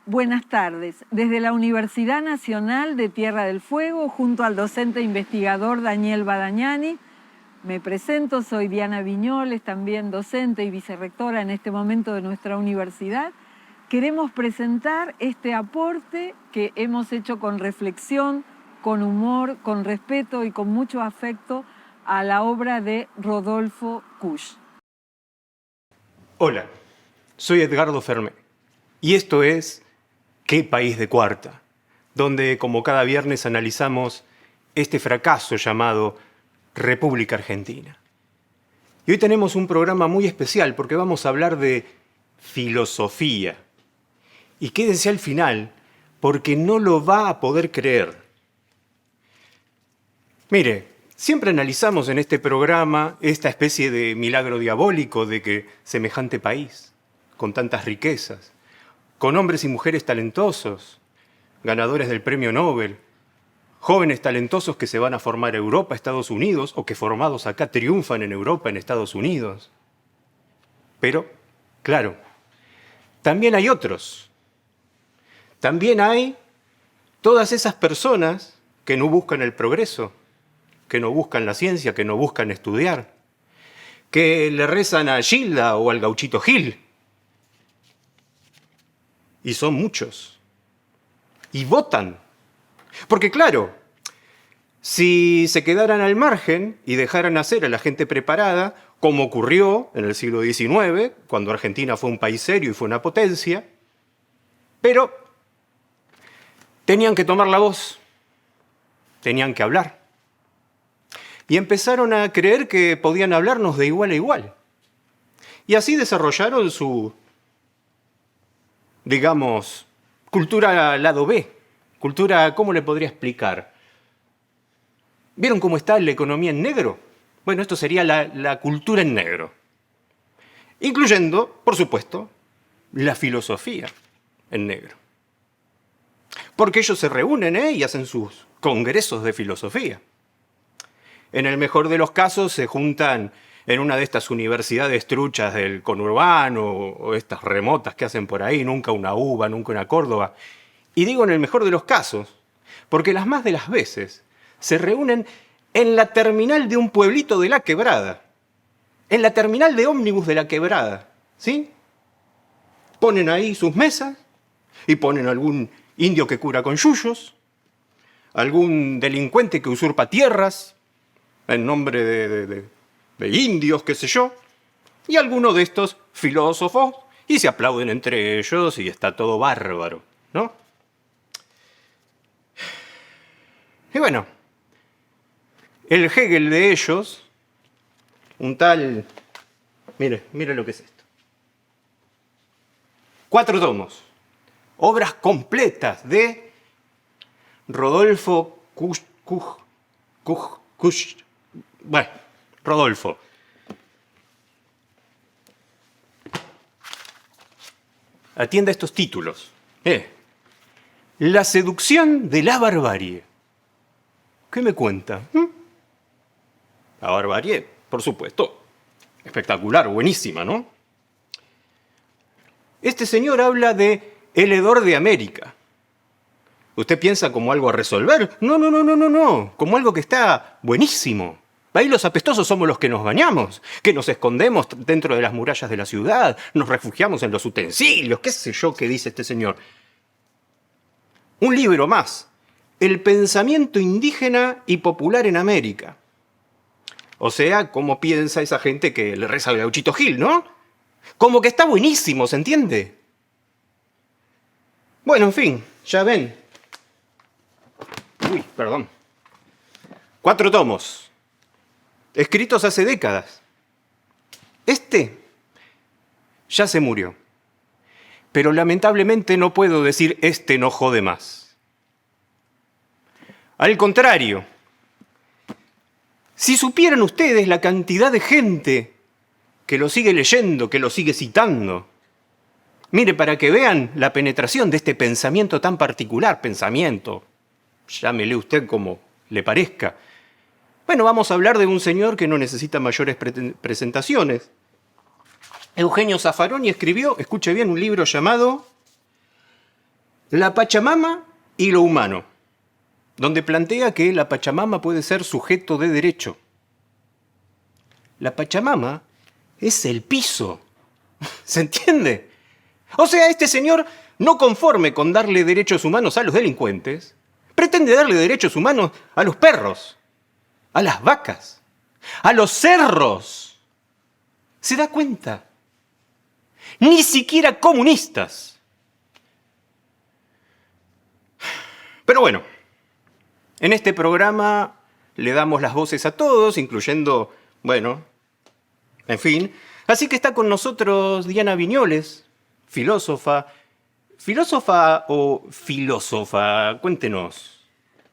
Buenas tardes. Desde la Universidad Nacional de Tierra del Fuego, junto al docente investigador Daniel Badagnani, me presento, soy Diana Viñoles, también docente y vicerrectora en este momento de nuestra universidad. Queremos presentar este aporte que hemos hecho con reflexión, con humor, con respeto y con mucho afecto a la obra de Rodolfo Kusch. Hola, soy Edgardo Fermé y esto es ¿Qué país de cuarta?, donde como cada viernes analizamos este fracaso llamado República Argentina. Y hoy tenemos un programa muy especial porque vamos a hablar de filosofía. Y quédense al final porque no lo va a poder creer. Mire, siempre analizamos en este programa esta especie de milagro diabólico de que semejante país, con tantas riquezas, con hombres y mujeres talentosos, ganadores del premio Nobel, jóvenes talentosos que se van a formar a Europa, Estados Unidos, o que formados acá triunfan en Europa, en Estados Unidos. Pero, claro, también hay otros. También hay todas esas personas que no buscan el progreso, que no buscan la ciencia, que no buscan estudiar, que le rezan a Gilda o al Gauchito Gil. Y son muchos. Y votan. Porque claro, si se quedaran al margen y dejaran hacer a la gente preparada, como ocurrió en el siglo XIX, cuando Argentina fue un país serio y fue una potencia, pero tenían que tomar la voz, tenían que hablar. Y empezaron a creer que podían hablarnos de igual a igual. Y así desarrollaron su, digamos, cultura lado B. Cultura, ¿cómo le podría explicar? ¿Vieron cómo está la economía en negro? Bueno, esto sería la cultura en negro. Incluyendo, por supuesto, la filosofía en negro. Porque ellos se reúnen y hacen sus congresos de filosofía. En el mejor de los casos se juntan en una de estas universidades truchas del conurbano o estas remotas que hacen por ahí, nunca una UBA, nunca una Córdoba. Y digo en el mejor de los casos, porque las más de las veces se reúnen en la terminal de un pueblito de La Quebrada, en la terminal de ómnibus de La Quebrada, ¿sí? Ponen ahí sus mesas y ponen algún indio que cura con yuyos, algún delincuente que usurpa tierras en nombre de indios, qué sé yo, y alguno de estos filósofos, y se aplauden entre ellos y está todo bárbaro, ¿no? Y bueno, el Hegel de ellos, un tal, mire lo que es esto. 4 tomos, obras completas de Rodolfo Kusch, bueno, Rodolfo. Atienda estos títulos. La seducción de la barbarie. ¿Qué me cuenta? La barbarie, por supuesto. Espectacular, buenísima, ¿no? Este señor habla de el hedor de América. ¿Usted piensa como algo a resolver? No. Como algo que está buenísimo. Ahí los apestosos somos los que nos bañamos, que nos escondemos dentro de las murallas de la ciudad, nos refugiamos en los utensilios, qué sé yo qué dice este señor. Un libro más. El pensamiento indígena y popular en América. O sea, cómo piensa esa gente que le reza al Gauchito Gil, ¿no? Como que está buenísimo, ¿se entiende? Bueno, en fin, ya ven. Uy, perdón. 4 tomos. Escritos hace décadas. Este ya se murió. Pero lamentablemente no puedo decir este no jode más. Al contrario, si supieran ustedes la cantidad de gente que lo sigue leyendo, que lo sigue citando, mire, para que vean la penetración de este pensamiento tan particular, pensamiento, llámele usted como le parezca. Bueno, vamos a hablar de un señor que no necesita mayores presentaciones. Eugenio Zaffaroni escribió, escuche bien, un libro llamado La Pachamama y lo humano, donde plantea que la Pachamama puede ser sujeto de derecho. La Pachamama es el piso, ¿se entiende? O sea, este señor, no conforme con darle derechos humanos a los delincuentes, pretende darle derechos humanos a los perros, a las vacas, a los cerros. ¿Se da cuenta? Ni siquiera comunistas. Pero bueno, en este programa le damos las voces a todos, incluyendo, bueno, en fin. Así que está con nosotros Diana Viñoles, filósofa. ¿Filósofa o filósofa? Cuéntenos.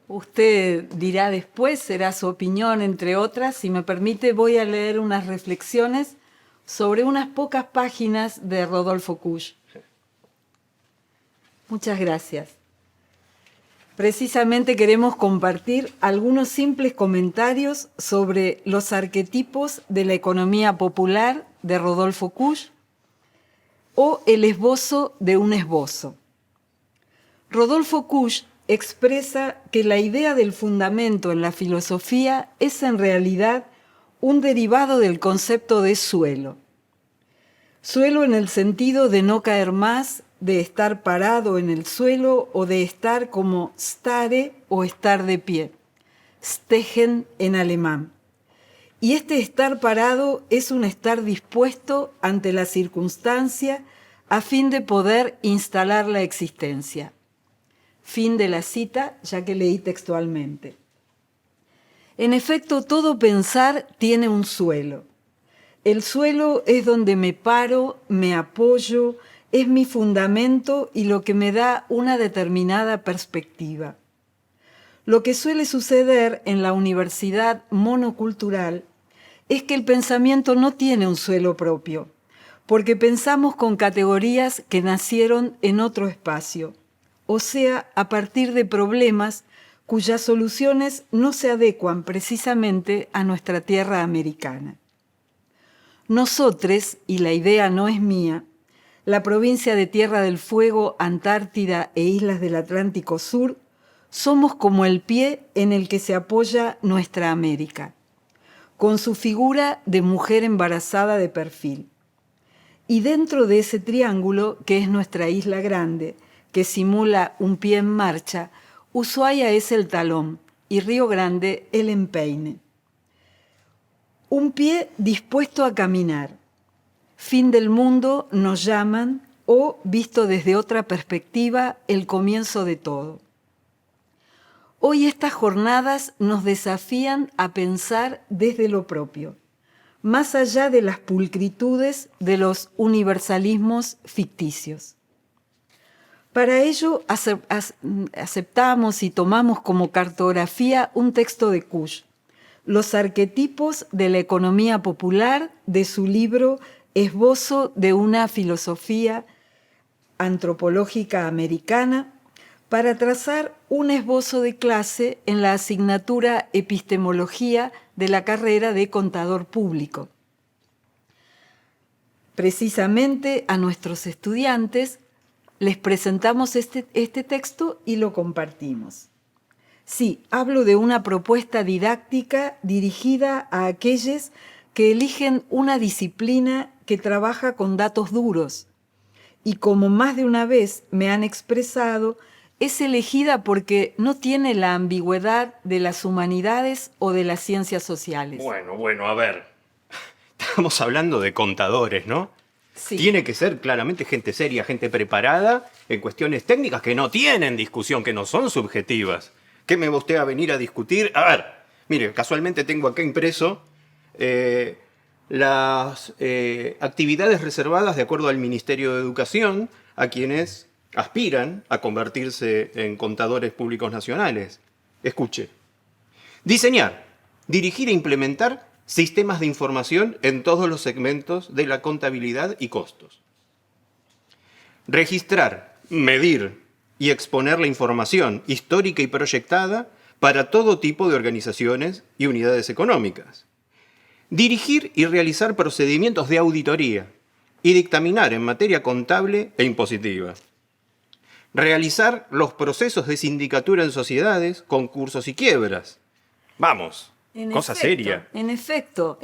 Usted dirá después, será su opinión, entre otras. Si me permite, voy a leer unas reflexiones sobre unas pocas páginas de Rodolfo Kusch. Muchas gracias. Precisamente queremos compartir algunos simples comentarios sobre los arquetipos de la economía popular de Rodolfo Kusch o el esbozo de un esbozo. Rodolfo Kusch expresa que la idea del fundamento en la filosofía es en realidad un derivado del concepto de suelo. Suelo en el sentido de no caer más, de estar parado en el suelo o de estar como stare o estar de pie, stehen en alemán. Y este estar parado es un estar dispuesto ante la circunstancia a fin de poder instalar la existencia. Fin de la cita, ya que leí textualmente. En efecto, todo pensar tiene un suelo. El suelo es donde me paro, me apoyo, es mi fundamento y lo que me da una determinada perspectiva. Lo que suele suceder en la universidad monocultural es que el pensamiento no tiene un suelo propio, porque pensamos con categorías que nacieron en otro espacio, o sea, a partir de problemas cuyas soluciones no se adecuan precisamente a nuestra tierra americana. Nosotres, y la idea no es mía, la provincia de Tierra del Fuego, Antártida e islas del Atlántico Sur, somos como el pie en el que se apoya nuestra América, con su figura de mujer embarazada de perfil. Y dentro de ese triángulo, que es nuestra isla grande, que simula un pie en marcha, Ushuaia es el talón y Río Grande el empeine. Un pie dispuesto a caminar. Fin del mundo nos llaman, o, visto desde otra perspectiva, el comienzo de todo. Hoy estas jornadas nos desafían a pensar desde lo propio, más allá de las pulcritudes de los universalismos ficticios. Para ello aceptamos y tomamos como cartografía un texto de Kusch, Los arquetipos de la economía popular, de su libro Esbozo de una filosofía antropológica americana, para trazar un esbozo de clase en la asignatura Epistemología de la carrera de Contador Público. Precisamente a nuestros estudiantes les presentamos este texto y lo compartimos. Sí, hablo de una propuesta didáctica dirigida a aquellos que eligen una disciplina que trabaja con datos duros y, como más de una vez me han expresado, es elegida porque no tiene la ambigüedad de las humanidades o de las ciencias sociales. Bueno, a ver. Estamos hablando de contadores, ¿no? Sí. Tiene que ser claramente gente seria, gente preparada en cuestiones técnicas que no tienen discusión, que no son subjetivas. ¿Qué me va usted a venir a discutir? A ver, mire, casualmente tengo acá impreso las actividades reservadas de acuerdo al Ministerio de Educación a quienes aspiran a convertirse en contadores públicos nacionales. Escuche. Diseñar, dirigir e implementar sistemas de información en todos los segmentos de la contabilidad y costos. Registrar, medir y exponer la información histórica y proyectada para todo tipo de organizaciones y unidades económicas. Dirigir y realizar procedimientos de auditoría y dictaminar en materia contable e impositiva. realizar los procesos de sindicatura en sociedades, concursos y quiebras. Vamos, cosa seria. En efecto,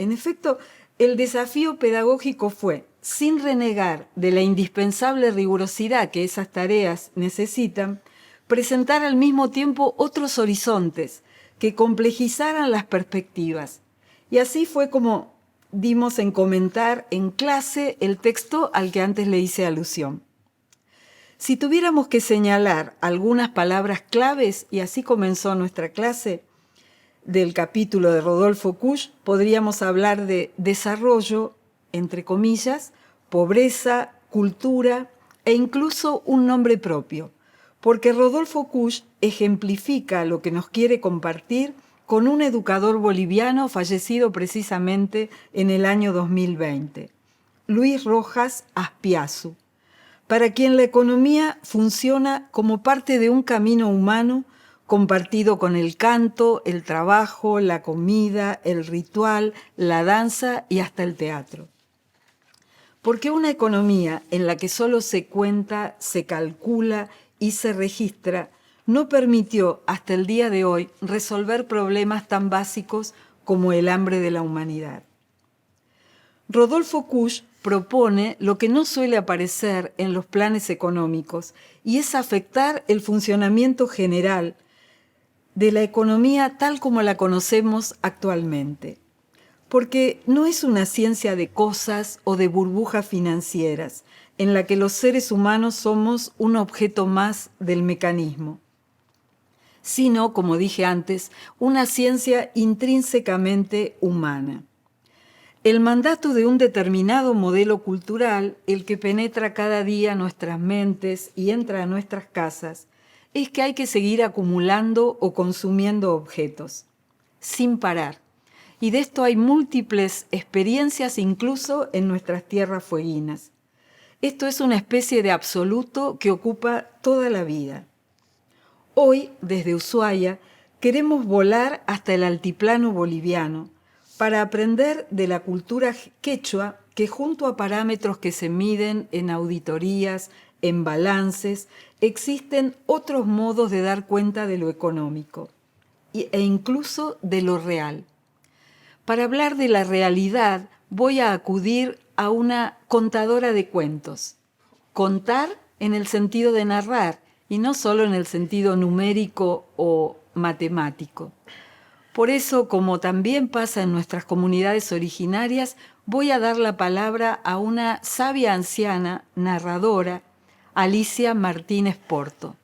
el desafío pedagógico fue, sin renegar de la indispensable rigurosidad que esas tareas necesitan, presentar al mismo tiempo otros horizontes que complejizaran las perspectivas. Y así fue como dimos en comentar en clase el texto al que antes le hice alusión. Si tuviéramos que señalar algunas palabras claves, y así comenzó nuestra clase, del capítulo de Rodolfo Kusch, podríamos hablar de desarrollo, entre comillas, pobreza, cultura e incluso un nombre propio, porque Rodolfo Kusch ejemplifica lo que nos quiere compartir con un educador boliviano fallecido precisamente en el año 2020, Luis Rojas Aspiazu, para quien la economía funciona como parte de un camino humano compartido con el canto, el trabajo, la comida, el ritual, la danza y hasta el teatro. Porque una economía en la que solo se cuenta, se calcula y se registra no permitió hasta el día de hoy resolver problemas tan básicos como el hambre de la humanidad. Rodolfo Kusch propone lo que no suele aparecer en los planes económicos, y es afectar el funcionamiento general de la economía tal como la conocemos actualmente. Porque no es una ciencia de cosas o de burbujas financieras, en la que los seres humanos somos un objeto más del mecanismo, sino, como dije antes, una ciencia intrínsecamente humana. El mandato de un determinado modelo cultural, el que penetra cada día nuestras mentes y entra a nuestras casas, es que hay que seguir acumulando o consumiendo objetos, sin parar. Y de esto hay múltiples experiencias incluso en nuestras tierras fueguinas. Esto es una especie de absoluto que ocupa toda la vida. Hoy, desde Ushuaia, queremos volar hasta el altiplano boliviano para aprender de la cultura quechua que, junto a parámetros que se miden en auditorías, en balances, existen otros modos de dar cuenta de lo económico e incluso de lo real. Para hablar de la realidad voy a acudir a una contadora de cuentos. Contar en el sentido de narrar y no solo en el sentido numérico o matemático. Por eso, como también pasa en nuestras comunidades originarias, voy a dar la palabra a una sabia anciana narradora, Alicia Martínez Porto.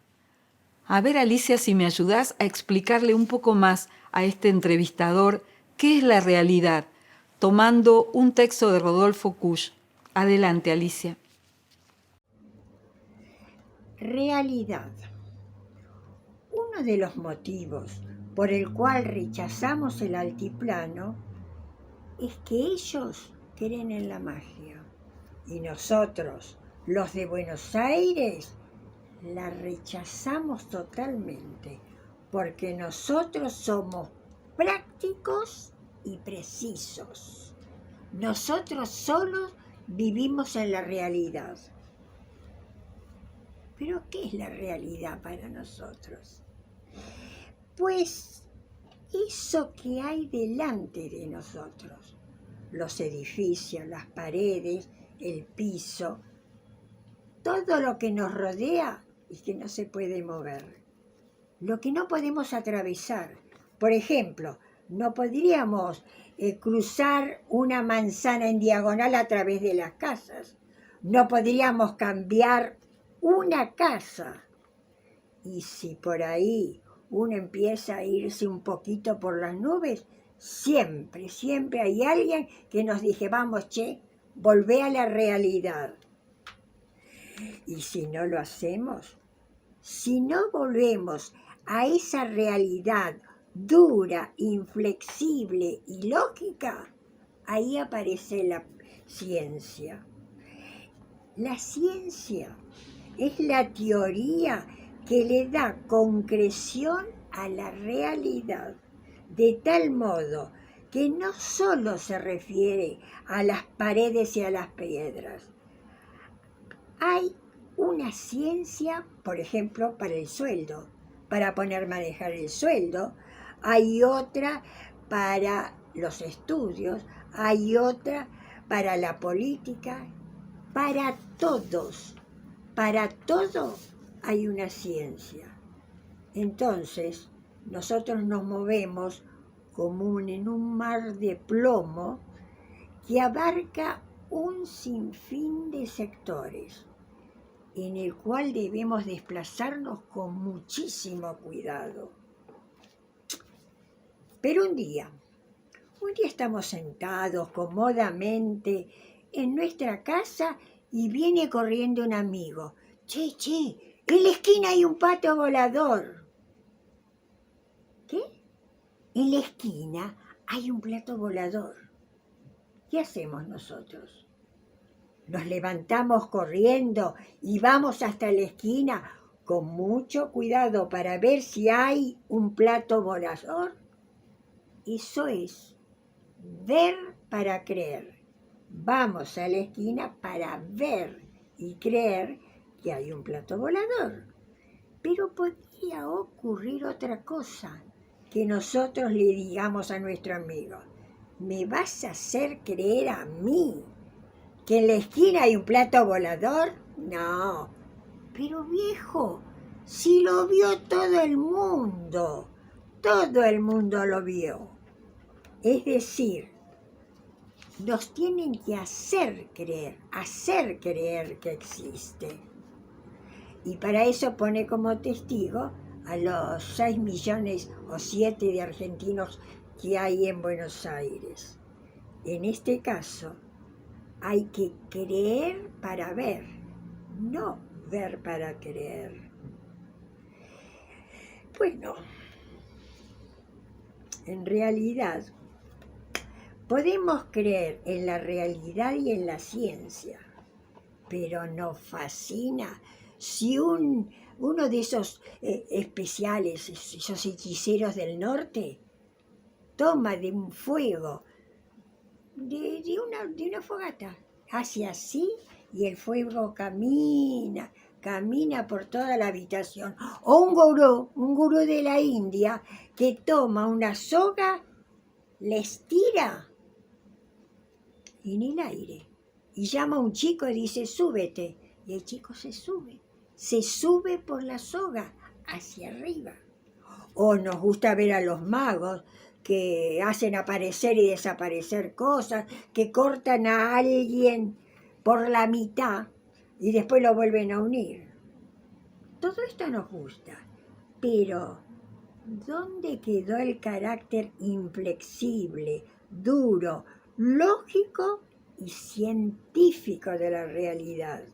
A ver, Alicia, si me ayudás a explicarle un poco más a este entrevistador qué es la realidad, tomando un texto de Rodolfo Kusch. Adelante, Alicia. Realidad. Uno de los motivos por el cual rechazamos el altiplano es que ellos creen en la magia y nosotros, los de Buenos Aires, la rechazamos totalmente porque nosotros somos prácticos y precisos. Nosotros solos vivimos en la realidad. ¿Pero qué es la realidad para nosotros? Pues eso que hay delante de nosotros, los edificios, las paredes, el piso, todo lo que nos rodea y que no se puede mover, lo que no podemos atravesar. Por ejemplo, no podríamos cruzar una manzana en diagonal a través de las casas, no podríamos cambiar una casa. Y si por ahí uno empieza a irse un poquito por las nubes, siempre hay alguien que nos dice, vamos, che, volvé a la realidad. Y si no lo hacemos, si no volvemos a esa realidad dura, inflexible y lógica, ahí aparece la ciencia. La ciencia es la teoría que le da concreción a la realidad, de tal modo que no solo se refiere a las paredes y a las piedras. Hay una ciencia, por ejemplo, para el sueldo, para manejar el sueldo, hay otra para los estudios, hay otra para la política, para todos, para todo hay una ciencia. Entonces, nosotros nos movemos como en un mar de plomo que abarca un sinfín de sectores, en el cual debemos desplazarnos con muchísimo cuidado. Pero un día estamos sentados cómodamente en nuestra casa y viene corriendo un amigo. Che, en la esquina hay un pato volador. ¿Qué? En la esquina hay un plato volador. ¿Qué hacemos nosotros? Nos levantamos corriendo y vamos hasta la esquina con mucho cuidado para ver si hay un plato volador. Eso es ver para creer. Vamos a la esquina para ver y creer que hay un plato volador. Pero podría ocurrir otra cosa, que nosotros le digamos a nuestro amigo: ¿me vas a hacer creer a mí que en la esquina hay un plato volador? No. Pero viejo, si lo vio todo el mundo lo vio. Es decir, nos tienen que hacer creer que existe. Y para eso pone como testigo a los 6 millones o 7 de argentinos que hay en Buenos Aires. En este caso, hay que creer para ver, no ver para creer. Bueno, en realidad, podemos creer en la realidad y en la ciencia, pero nos fascina si uno de esos especiales, esos hechiceros del norte, toma de un fuego, de una fogata, hace así y el fuego camina por toda la habitación. O un gurú de la India que toma una soga, la estira en el aire y llama a un chico y dice: súbete. Y el chico se sube por la soga hacia arriba. O nos gusta ver a los magos que hacen aparecer y desaparecer cosas, que cortan a alguien por la mitad y después lo vuelven a unir. Todo esto nos gusta, pero ¿dónde quedó el carácter inflexible, duro, lógico y científico de la realidad?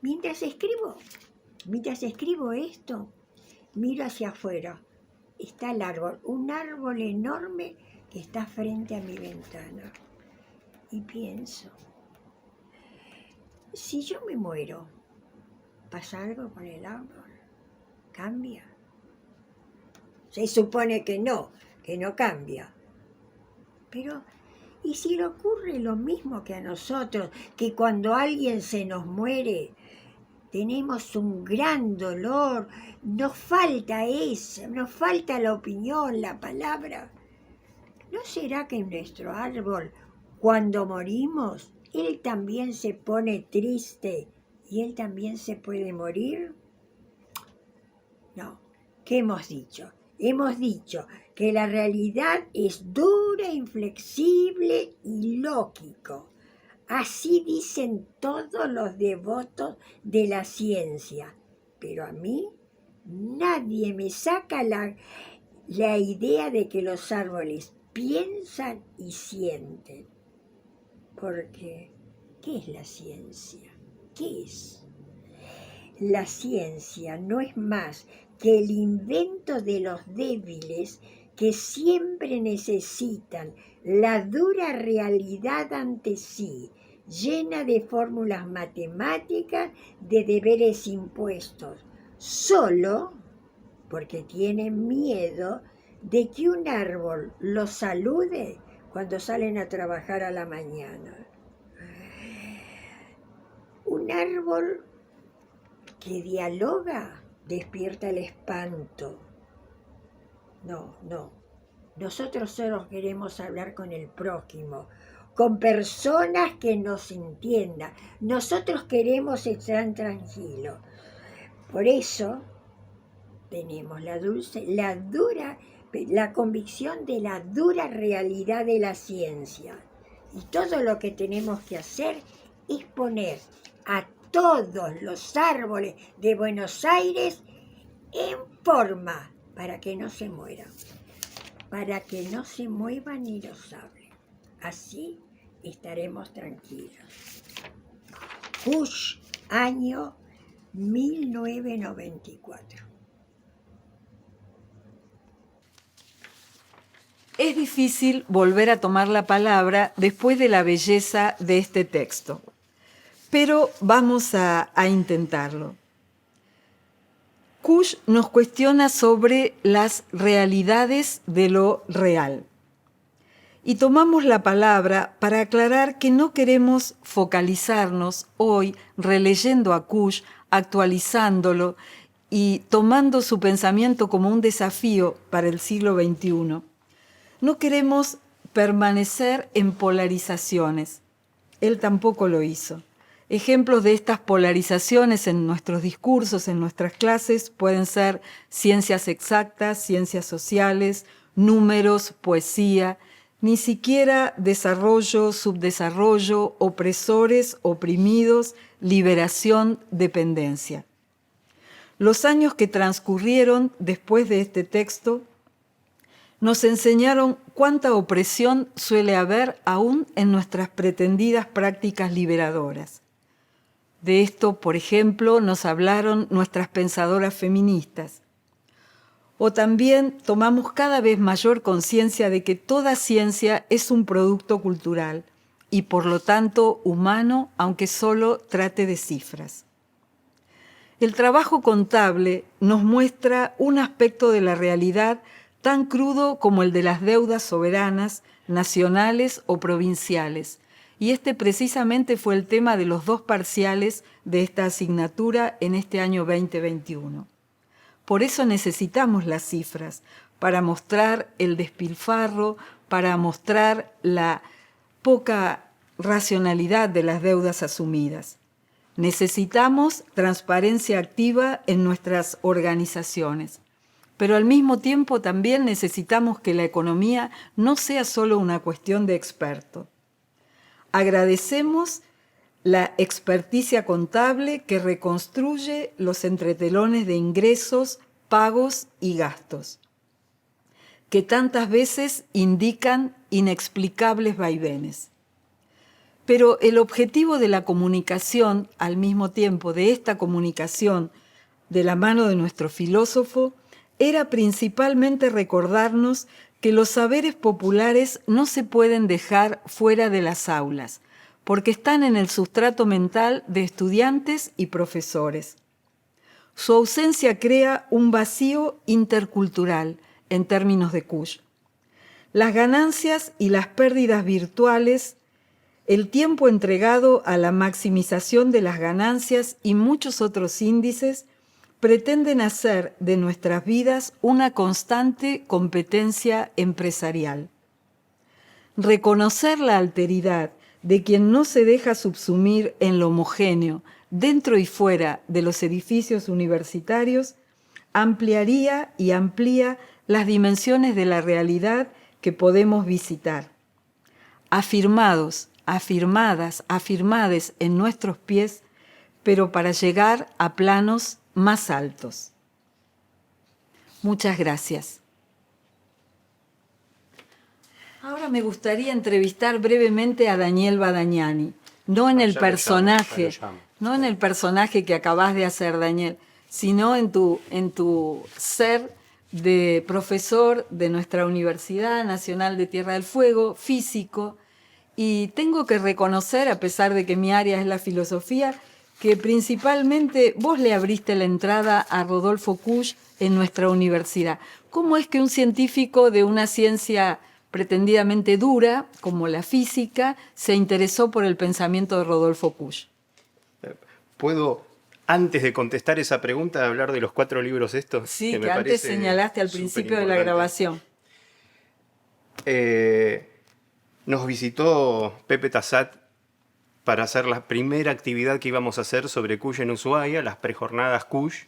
Mientras escribo esto, miro hacia afuera. Está el árbol, un árbol enorme que está frente a mi ventana. Y pienso, si yo me muero, ¿pasa algo con el árbol? ¿Cambia? Se supone que no cambia. Pero, ¿y si le ocurre lo mismo que a nosotros, que cuando alguien se nos muere, tenemos un gran dolor, nos falta eso, nos falta la opinión, la palabra? ¿No será que en nuestro árbol, cuando morimos, él también se pone triste y él también se puede morir? No. ¿Qué hemos dicho? Hemos dicho que la realidad es dura, inflexible y lógico. Así dicen todos los devotos de la ciencia. Pero a mí nadie me saca la idea de que los árboles piensan y sienten. Porque, ¿qué es la ciencia? ¿Qué es? La ciencia no es más que el invento de los débiles que siempre necesitan la dura realidad ante sí, llena de fórmulas matemáticas, de deberes impuestos, solo porque tienen miedo de que un árbol los salude cuando salen a trabajar a la mañana. Un árbol que dialoga despierta el espanto. No. Nosotros solo queremos hablar con el prójimo, con personas que nos entiendan. Nosotros queremos estar tranquilos. Por eso tenemos la convicción de la dura realidad de la ciencia. Y todo lo que tenemos que hacer es poner a todos los árboles de Buenos Aires en forma para que no se mueran. Para que no se muevan ni los hablen. Así estaremos tranquilos. Kush, año 1994. Es difícil volver a tomar la palabra después de la belleza de este texto, pero vamos a intentarlo. Kush nos cuestiona sobre las realidades de lo real. Y tomamos la palabra para aclarar que no queremos focalizarnos hoy releyendo a Kush, actualizándolo y tomando su pensamiento como un desafío para el siglo XXI. No queremos permanecer en polarizaciones. Él tampoco lo hizo. Ejemplos de estas polarizaciones en nuestros discursos, en nuestras clases, pueden ser ciencias exactas, ciencias sociales, números, poesía, ni siquiera desarrollo, subdesarrollo, opresores, oprimidos, liberación, dependencia. Los años que transcurrieron después de este texto nos enseñaron cuánta opresión suele haber aún en nuestras pretendidas prácticas liberadoras. De esto, por ejemplo, nos hablaron nuestras pensadoras feministas. O también tomamos cada vez mayor conciencia de que toda ciencia es un producto cultural y por lo tanto humano, aunque solo trate de cifras. El trabajo contable nos muestra un aspecto de la realidad tan crudo como el de las deudas soberanas, nacionales o provinciales. Y este precisamente fue el tema de los 2 parciales de esta asignatura en este año 2021. Por eso necesitamos las cifras, para mostrar el despilfarro, para mostrar la poca racionalidad de las deudas asumidas. Necesitamos transparencia activa en nuestras organizaciones. Pero al mismo tiempo también necesitamos que la economía no sea solo una cuestión de expertos. Agradecemos la experticia contable que reconstruye los entretelones de ingresos, pagos y gastos, que tantas veces indican inexplicables vaivenes. Pero el objetivo de la comunicación, al mismo tiempo de esta comunicación de la mano de nuestro filósofo, era principalmente recordarnos que los saberes populares no se pueden dejar fuera de las aulas, porque están en el sustrato mental de estudiantes y profesores. Su ausencia crea un vacío intercultural, en términos de Kush. Las ganancias y las pérdidas virtuales, el tiempo entregado a la maximización de las ganancias y muchos otros índices pretenden hacer de nuestras vidas una constante competencia empresarial. Reconocer la alteridad de quien no se deja subsumir en lo homogéneo, dentro y fuera de los edificios universitarios, ampliaría y amplía las dimensiones de la realidad que podemos visitar. Afirmados, afirmadas, afirmades en nuestros pies, pero para llegar a planos más altos. Muchas gracias. Ahora me gustaría entrevistar brevemente a Daniel Badagnani, no en el personaje que acabas de hacer, Daniel, sino en tu ser de profesor de nuestra Universidad Nacional de Tierra del Fuego, físico, y tengo que reconocer, a pesar de que mi área es la filosofía, que principalmente vos le abriste la entrada a Rodolfo Kusch en nuestra universidad. ¿Cómo es que un científico de una ciencia pretendidamente dura, como la física, se interesó por el pensamiento de Rodolfo Kusch? ¿Puedo, antes de contestar esa pregunta, hablar de los 4 libros estos? Sí, me que antes parece señalaste al principio de la superimportante. grabación. Nos visitó Pepe Tassat para hacer la primera actividad que íbamos a hacer sobre Cush en Ushuaia, las prejornadas Cush,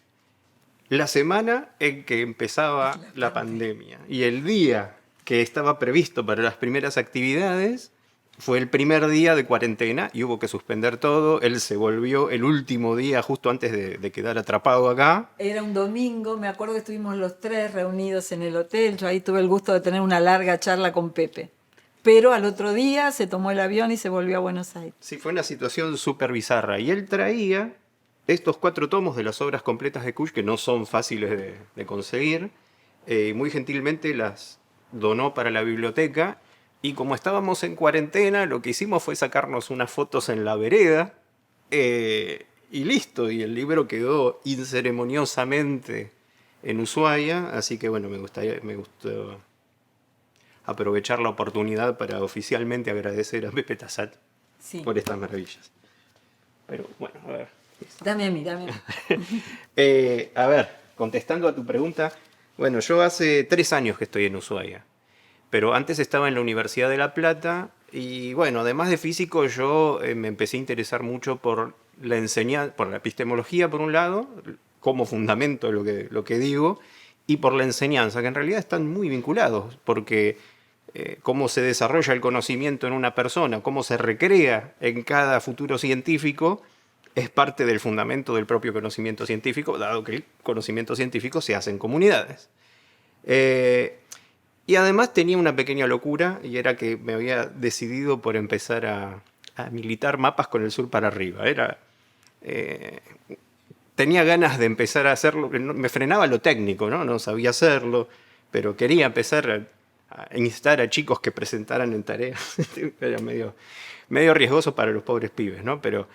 la semana en que empezaba la pandemia. Y el día que estaba previsto para las primeras actividades fue el primer día de cuarentena y hubo que suspender todo. Él se volvió el último día justo antes de quedar atrapado acá. Era un domingo, me acuerdo que estuvimos los 3 reunidos en el hotel. Yo ahí tuve el gusto de tener una larga charla con Pepe. Pero al otro día se tomó el avión y se volvió a Buenos Aires. Sí, fue una situación súper bizarra. Y él traía estos 4 tomos de las obras completas de Cush, que no son fáciles de conseguir. Muy gentilmente las donó para la biblioteca. Y como estábamos en cuarentena, lo que hicimos fue sacarnos unas fotos en la vereda. Y listo, y el libro quedó inceremoniosamente en Ushuaia. Así que bueno, me gustó aprovechar la oportunidad para oficialmente agradecer a Pepe Tassat Sí. por estas maravillas. Pero bueno, a ver. Dame a mí, dame a mí. A ver, contestando a tu pregunta, bueno, yo hace 3 años que estoy en Ushuaia, pero antes estaba en la Universidad de La Plata y bueno, además de físico yo me empecé a interesar mucho por la enseñanza, por la epistemología por un lado, como fundamento lo que digo, y por la enseñanza, que en realidad están muy vinculados, porque cómo se desarrolla el conocimiento en una persona, cómo se recrea en cada futuro científico, es parte del fundamento del propio conocimiento científico, dado que el conocimiento científico se hace en comunidades. Y además tenía una pequeña locura, y era que me había decidido por empezar a militar mapas con el sur para arriba. Tenía ganas de empezar a hacerlo, me frenaba lo técnico, no sabía hacerlo, pero quería empezar a instar a chicos que presentaran en tareas. Era medio riesgoso para los pobres pibes, ¿no? Pero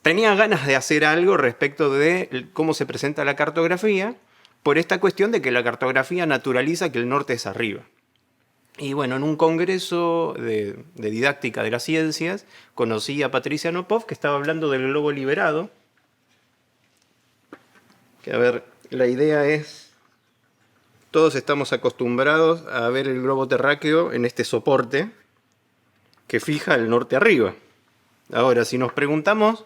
tenía ganas de hacer algo respecto de cómo se presenta la cartografía, por esta cuestión de que la cartografía naturaliza que el norte es arriba. Y bueno, en un congreso de didáctica de las ciencias, conocí a Patricia Nopov, que estaba hablando del globo liberado. Que a ver, la idea es, todos estamos acostumbrados a ver el globo terráqueo en este soporte que fija el norte arriba. Ahora, si nos preguntamos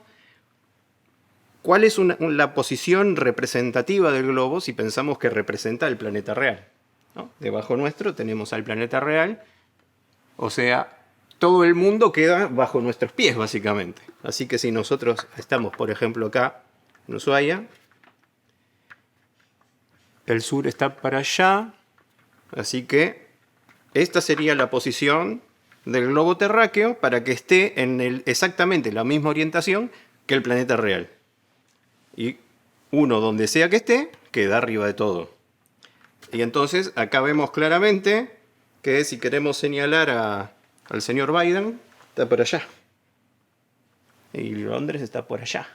cuál es la posición representativa del globo, si pensamos que representa el planeta real, ¿no? Debajo nuestro tenemos al planeta real, o sea, todo el mundo queda bajo nuestros pies, básicamente. Así que si nosotros estamos, por ejemplo, acá en Ushuaia, el sur está para allá, así que esta sería la posición del globo terráqueo para que esté en exactamente la misma orientación que el planeta real. Y uno, donde sea que esté, queda arriba de todo. Y entonces acá vemos claramente que si queremos señalar al señor Biden, está por allá. Y Londres está por allá.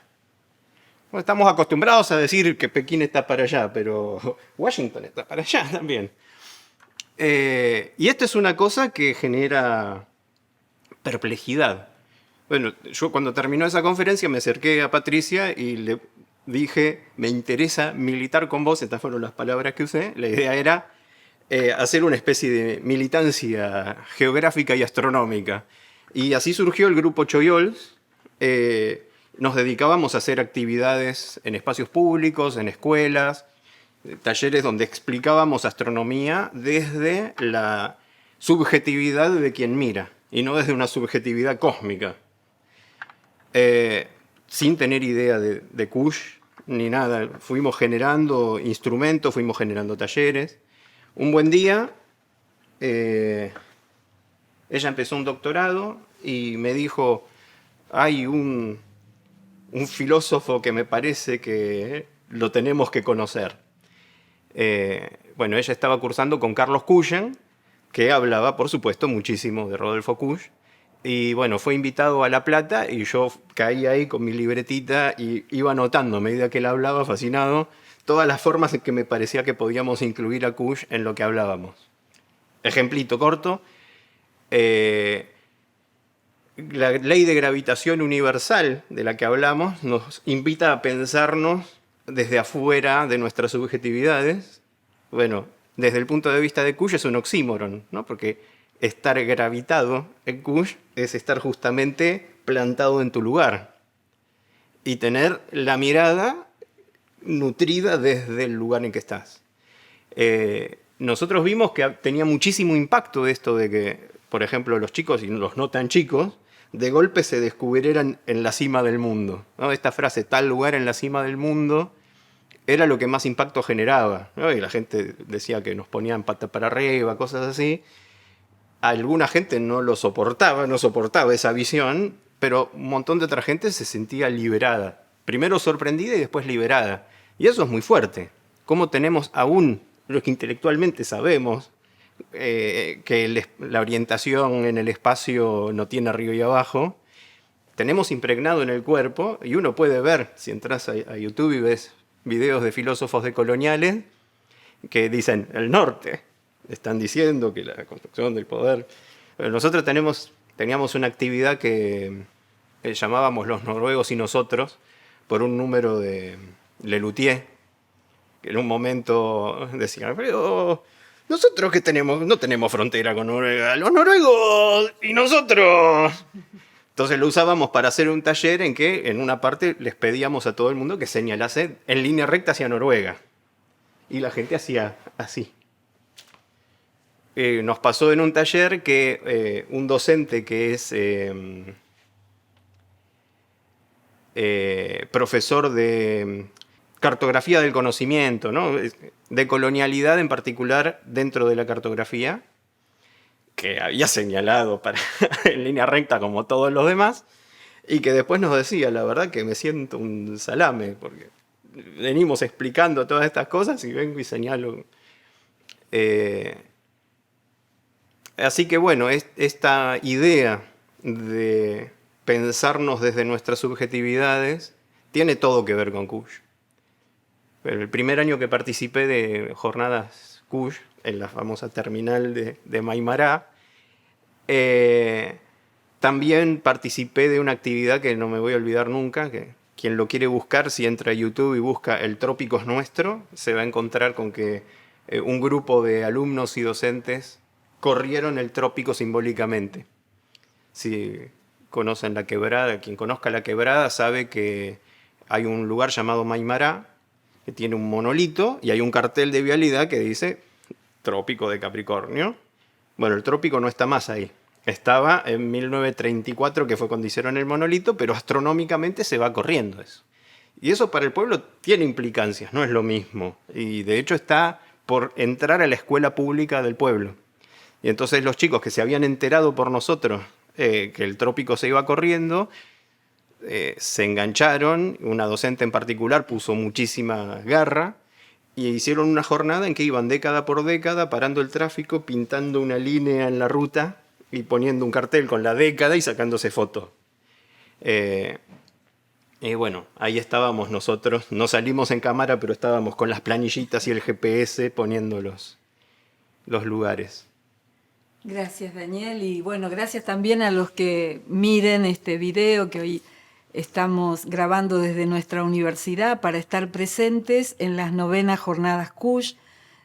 Bueno, estamos acostumbrados a decir que Pekín está para allá, pero Washington está para allá también. Y esto es una cosa que genera perplejidad. Bueno, yo cuando terminó esa conferencia me acerqué a Patricia y le dije, me interesa militar con vos, estas fueron las palabras que usé. La idea era hacer una especie de militancia geográfica y astronómica. Y así surgió el grupo Choyols. Nos dedicábamos a hacer actividades en espacios públicos, en escuelas, talleres donde explicábamos astronomía desde la subjetividad de quien mira y no desde una subjetividad cósmica. Sin tener idea de Cush ni nada. Fuimos generando instrumentos, fuimos generando talleres. Un buen día, ella empezó un doctorado y me dijo, hay un filósofo que me parece que lo tenemos que conocer. Bueno, ella estaba cursando con Carlos Cuyen, que hablaba, por supuesto, muchísimo de Rodolfo Cush. Y bueno, fue invitado a La Plata y yo caí ahí con mi libretita y iba anotando a medida que él hablaba, fascinado, todas las formas en que me parecía que podíamos incluir a Cush en lo que hablábamos. Ejemplito corto. la ley de gravitación universal de la que hablamos nos invita a pensarnos desde afuera de nuestras subjetividades. Bueno, desde el punto de vista de Kusch es un oxímoron, ¿no? Porque estar gravitado en Kusch es estar justamente plantado en tu lugar y tener la mirada nutrida desde el lugar en que estás. Nosotros vimos que tenía muchísimo impacto esto de que, por ejemplo, los chicos y los no tan chicos, de golpe se descubrieran en la cima del mundo, ¿no? Esta frase, tal lugar en la cima del mundo, era lo que más impacto generaba, ¿no? Y la gente decía que nos ponían pata para arriba, cosas así. Alguna gente no lo soportaba, no soportaba esa visión, pero un montón de otra gente se sentía liberada. Primero sorprendida y después liberada. Y eso es muy fuerte. ¿Cómo tenemos aún lo que intelectualmente sabemos, que la orientación en el espacio no tiene arriba y abajo? Tenemos impregnado en el cuerpo, y uno puede ver, si entras a YouTube y ves videos de filósofos decoloniales que dicen el norte, están diciendo que la construcción del poder. Nosotros teníamos una actividad que llamábamos Los Noruegos y Nosotros, por un número de Lelutier, que en un momento decían, pero nosotros que no tenemos frontera con Noruega, los noruegos y nosotros. Entonces lo usábamos para hacer un taller en que en una parte les pedíamos a todo el mundo que señalase en línea recta hacia Noruega. Y la gente hacía así. Nos pasó en un taller que un docente que es profesor de cartografía del conocimiento, ¿no? De colonialidad en particular dentro de la cartografía, que había señalado en línea recta como todos los demás, y que después nos decía, la verdad que me siento un salame, porque venimos explicando todas estas cosas y vengo y señalo. Así que bueno, esta idea de pensarnos desde nuestras subjetividades tiene todo que ver con Kusch. Pero el primer año que participé de jornadas Kusch, en la famosa terminal de Maimará, también participé de una actividad que no me voy a olvidar nunca, que quien lo quiere buscar, si entra a YouTube y busca El Trópico es Nuestro, se va a encontrar con que un grupo de alumnos y docentes corrieron el trópico simbólicamente. Si conocen la quebrada, quien conozca la quebrada sabe que hay un lugar llamado Maimará, que tiene un monolito y hay un cartel de vialidad que dice Trópico de Capricornio. Bueno, el trópico no está más ahí. Estaba en 1934, que fue cuando hicieron el monolito, pero astronómicamente se va corriendo eso. Y eso para el pueblo tiene implicancias, no es lo mismo. Y de hecho está por entrar a la escuela pública del pueblo. Y entonces los chicos que se habían enterado por nosotros que el trópico se iba corriendo, se engancharon, una docente en particular puso muchísima garra y hicieron una jornada en que iban década por década parando el tráfico, pintando una línea en la ruta y poniendo un cartel con la década y sacándose fotos. Y bueno, ahí estábamos nosotros, no salimos en cámara, pero estábamos con las planillitas y el GPS poniendo los lugares. Gracias, Daniel, y bueno, gracias también a los que miren este video que hoy estamos grabando desde nuestra universidad para estar presentes en las 9ª jornadas Kusch.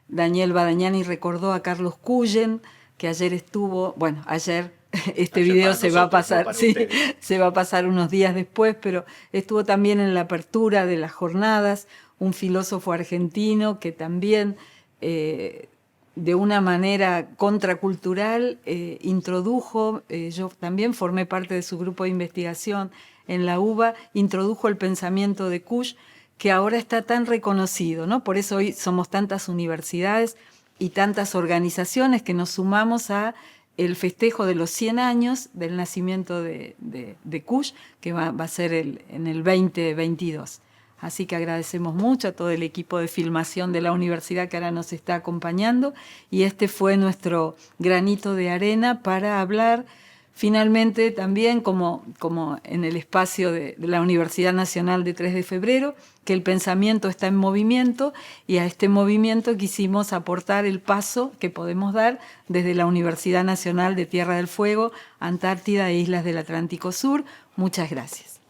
Daniel Badañani recordó a Carlos Cullen, que ayer estuvo, bueno, ayer video se va a pasar, no sí, se va a pasar unos días después, pero estuvo también en la apertura de las jornadas, un filósofo argentino que también de una manera contracultural introdujo, yo también formé parte de su grupo de investigación en la UBA, introdujo el pensamiento de Kusch, que ahora está tan reconocido, ¿no? Por eso hoy somos tantas universidades y tantas organizaciones que nos sumamos a el festejo de los 100 años del nacimiento de Kusch, que va a ser en el 2022. Así que agradecemos mucho a todo el equipo de filmación de la universidad que ahora nos está acompañando, y este fue nuestro granito de arena para hablar Finalmente, también, como en el espacio de la Universidad Nacional de 3 de Febrero, que el pensamiento está en movimiento, y a este movimiento quisimos aportar el paso que podemos dar desde la Universidad Nacional de Tierra del Fuego, Antártida e Islas del Atlántico Sur. Muchas gracias.